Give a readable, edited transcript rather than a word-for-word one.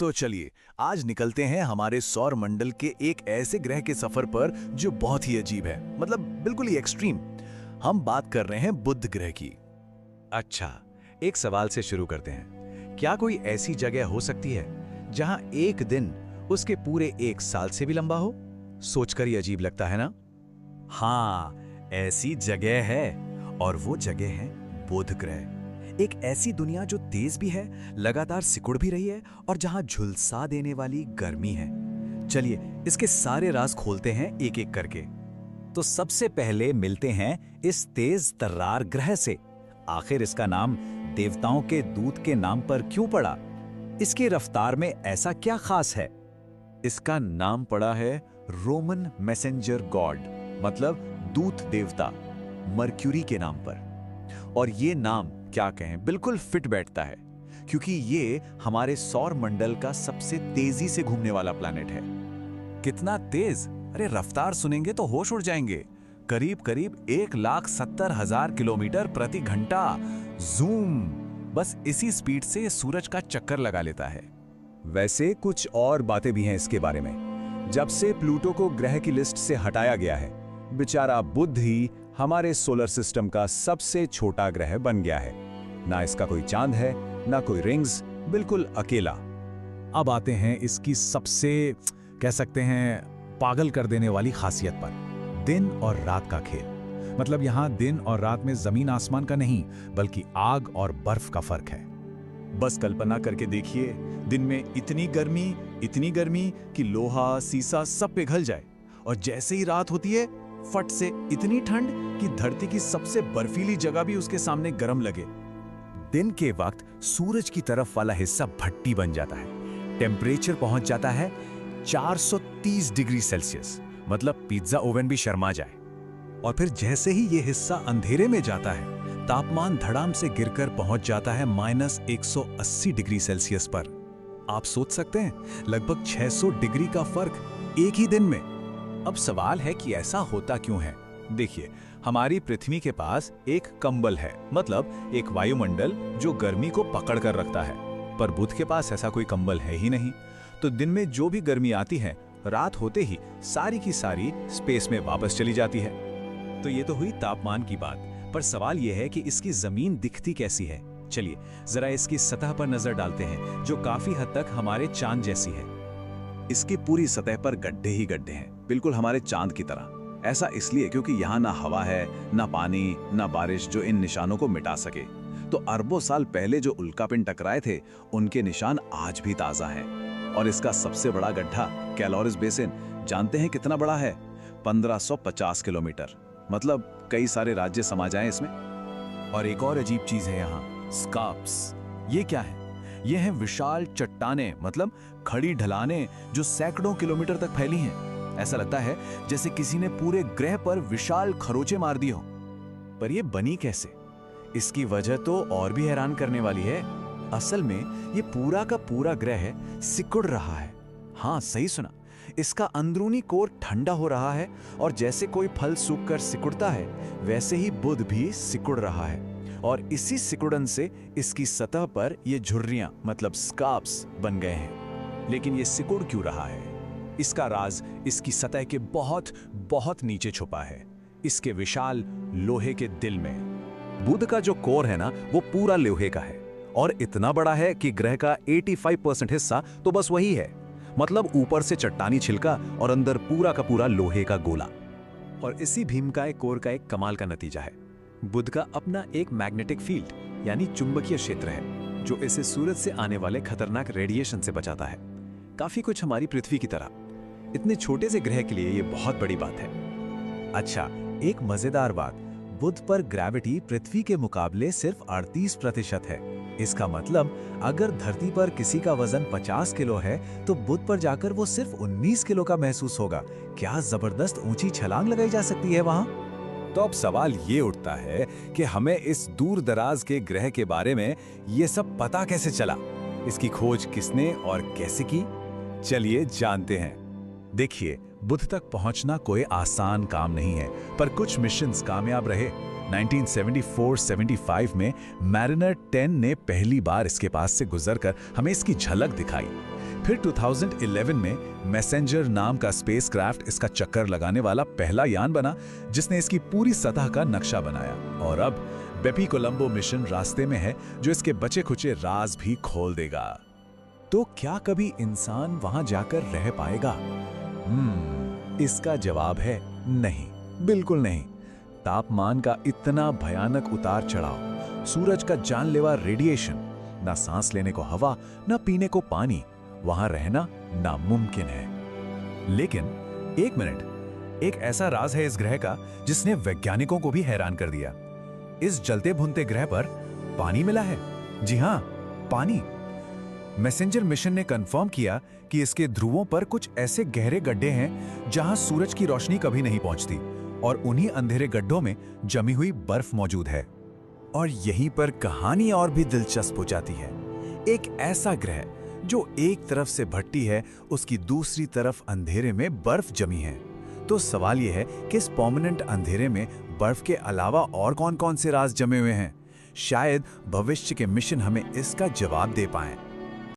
तो चलिए आज निकलते हैं हमारे सौर मंडल के एक ऐसे ग्रह के सफर पर जो बहुत ही अजीब है, मतलब बिल्कुल ही एक्सट्रीम। हम बात कर रहे हैं बुध ग्रह की। अच्छा, एक सवाल से शुरू करते हैं। क्या कोई ऐसी जगह हो सकती है जहां एक दिन उसके पूरे एक साल से भी लंबा हो? सोचकर ही अजीब लगता है ना? हाँ, ऐसी जगह है और वो जगह है बुध ग्रह। एक ऐसी दुनिया जो तेज भी है, लगातार सिकुड़ भी रही है और जहां झुलसा देने वाली गर्मी है। चलिए इसके सारे राज खोलते हैं एक एक करके। तो सबसे पहले मिलते हैं इस तेज तर्रार ग्रह से। आखिर इसका नाम देवताओं के दूत के नाम पर क्यों पड़ा? इसकी रफ्तार में ऐसा क्या खास है? इसका नाम पड़ा है रोमन मैसेंजर गॉड, मतलब दूत देवता, मर्क्यूरी के नाम पर। और ये नाम क्या कहें, बिल्कुल फिट बैठता है, क्योंकि ये हमारे सौर मंडल का सबसे तेजी से घूमने वाला प्लैनेट है। कितना तेज? अरे रफ्तार सुनेंगे तो होश उड़ जाएंगे। करीब करीब 1,70,000 किलोमीटर प्रति घंटा। जूम! बस इसी स्पीड से ये सूरज का चक्कर लगा लेता है। वैसे कुछ और बातें भी हैं इसके बारे में। जब से प्लूटो को ग्रह की लिस्ट से हटाया गया है, बेचारा बुध ही हमारे सोलर सिस्टम का सबसे छोटा ग्रह बन गया है। ना इसका कोई चांद है, ना कोई रिंग्स, बिल्कुल अकेला। अब आते हैं इसकी सबसे, कह सकते हैं, पागल कर देने वाली खासियत पर। दिन और रात का खेल। मतलब यहाँ दिन और रात में जमीन आसमान का नहीं, बल्कि आग और बर्फ का फर्क है। बस कल्पना करके देखिए, दिन में इतनी गर्मी कि लोहा सीसा सब पिघल जाए, और जैसे ही रात होती है फट से इतनी ठंड कि धरती की सबसे बर्फीली जगह भी उसके सामने गर्म लगे। दिन के वक्त सूरज की तरफ वाला हिस्सा भट्टी बन जाता है। टेम्परेचर पहुंच जाता है 430 डिग्री सेल्सियस, मतलब पिज्जा ओवन भी शर्मा जाए। और फिर जैसे ही ये हिस्सा अंधेरे में जाता है, तापमान धड़ाम से गिरकर पहुंच जाता है -180 डिग्री सेल्सियस पर। आप सोच सकते हैं, लगभग 600 डिग्री का फर्क एक ही दिन में। अब सवाल है कि ऐसा होता क्यों है? देखिए, हमारी पृथ्वी के पास एक कंबल है, मतलब एक वायुमंडल जो गर्मी को पकड़ कर रखता है। पर बुध के पास ऐसा कोई कंबल है ही नहीं। तो दिन में जो भी गर्मी आती है, रात होते ही सारी की सारी स्पेस में वापस चली जाती है। तो ये तो हुई तापमान की बात, पर सवाल यह है कि इसकी जमीन दिखती कैसी है। चलिए जरा इसकी सतह पर नजर डालते हैं, जो काफी हद तक हमारे चांद जैसी है। इसकी पूरी सतह पर गड्ढे ही गड्ढे हैं, बिल्कुल हमारे चांद की तरह। ऐसा इसलिए क्योंकि यहाँ ना हवा है, ना पानी, ना बारिश जो इन निशानों को मिटा सके। तो अरबों साल पहले जो उल्कापिंड टकराए थे, उनके निशान आज भी ताजा हैं। और इसका सबसे बड़ा गड्ढा कैलोरिस बेसिन, जानते हैं कितना बड़ा है? 1550 किलोमीटर, मतलब कई सारे राज्य समा जाएं इसमें। और एक और अजीब चीज है यहाँ, स्कार्प्स। ये क्या है? ये हैं विशाल चट्टानें, मतलब खड़ी ढलानें जो सैकड़ों किलोमीटर तक फैली हैं। ऐसा लगता है जैसे किसी ने पूरे ग्रह पर विशाल खरोंचे मार दिए हो। पर ये बनी कैसे? इसकी वजह तो और भी हैरान करने वाली है। असल में ये पूरा का पूरा ग्रह सिकुड़ रहा है। हाँ, सही सुना। इसका अंदरूनी कोर ठंडा हो रहा है, और जैसे कोई फल सूखकर सिकुड़ता है, वैसे ही बुध भी सिकुड़ रहा है। और इसी सिकुड़न से इसकी सतह पर ये झुर्रियां, मतलब स्कार्प्स बन गए हैं। लेकिन ये सिकुड़ क्यों रहा है? इसका राज इसकी सतह के बहुत बहुत नीचे छुपा है, इसके विशाल लोहे के दिल में। बुध का जो कोर है ना, वो पूरा लोहे का है, और इतना बड़ा है कि ग्रह का 85% हिस्सा तो बस वही है। मतलब ऊपर से चट्टानी छिलका और अंदर पूरा का पूरा लोहे का गोला। और इसी भीमकाय कोर का एक कमाल का नतीजा है। बुध का अपना एक मैग्नेटिक फील्ड, यानी चुंबकीय क्षेत्र है, जो इसे सूरज से आने वाले खतरनाक रेडिएशन से बचाता है। काफी कुछ हमारी पृथ्वी की तरह। इतने छोटे से ग्रह के लिए ये बहुत बड़ी बात है। अच्छा, एक मजेदार बात, बुध पर ग्रेविटी पृथ्वी के मुकाबले सिर्फ 38% है। इसका मतलब अगर धरती पर किसी का वजन 50 किलो है, तो बुध पर जाकर वो सिर्फ 19 किलो का महसूस होगा। क्या जबरदस्त ऊंची छलांग लगाई जा सकती है वहां। तो अब सवाल ये उठता है कि हमें इस दूर दराज के ग्रह के बारे में ये सब पता कैसे चला? इसकी खोज किसने और कैसे की? चलिए जानते हैं। देखिए, बुध तक पहुंचना कोई आसान काम नहीं है, पर कुछ मिशंस कामयाब रहे। 1974-75 में मैरिनर 10 ने पहली बार इसके पास से गुजरकर हमें इसकी झलक दिखाई। फिर 2011 में मैसेंजर नाम का स्पेसक्राफ्ट इसका चक्कर लगाने वाला पहला यान बना, जिसने इसकी पूरी सतह का नक्शा बनाया। और अब बेपी कोलंबो मिशन रास्ते में है, जो इसके बचे खुचे राज भी खोल देगा। तो क्या कभी इंसान वहां जाकर रह पाएगा? इसका जवाब है नहीं, बिल्कुल नहीं। तापमान का इतना भयानक उतार चढ़ाव, सूरज का जानलेवा रेडिएशन, ना सांस लेने को हवा, ना पीने को पानी, वहां रहना नामुमकिन है। लेकिन एक मिनट, एक ऐसा राज है इस ग्रह का जिसने वैज्ञानिकों को भी हैरान कर दिया। इस जलते भुनते ग्रह पर पानी मिला है। जी हां, पानी। मैसेंजर मिशन ने कंफर्म किया कि इसके ध्रुवों पर कुछ ऐसे गहरे गड्ढे हैं जहां सूरज की रोशनी कभी नहीं पहुंचती, और उन्हीं अंधेरे गड्ढों में जमी हुई बर्फ मौजूद है। और यहीं पर कहानी और भी दिलचस्प हो जाती है। एक ऐसा ग्रह जो एक तरफ से भट्टी है, उसकी दूसरी तरफ अंधेरे में बर्फ जमी है। तो सवाल यह है कि इस परमानेंट अंधेरे में बर्फ के अलावा और कौन कौन से राज जमे हुए हैं? शायद भविष्य के मिशन हमें इसका जवाब दे पाएं।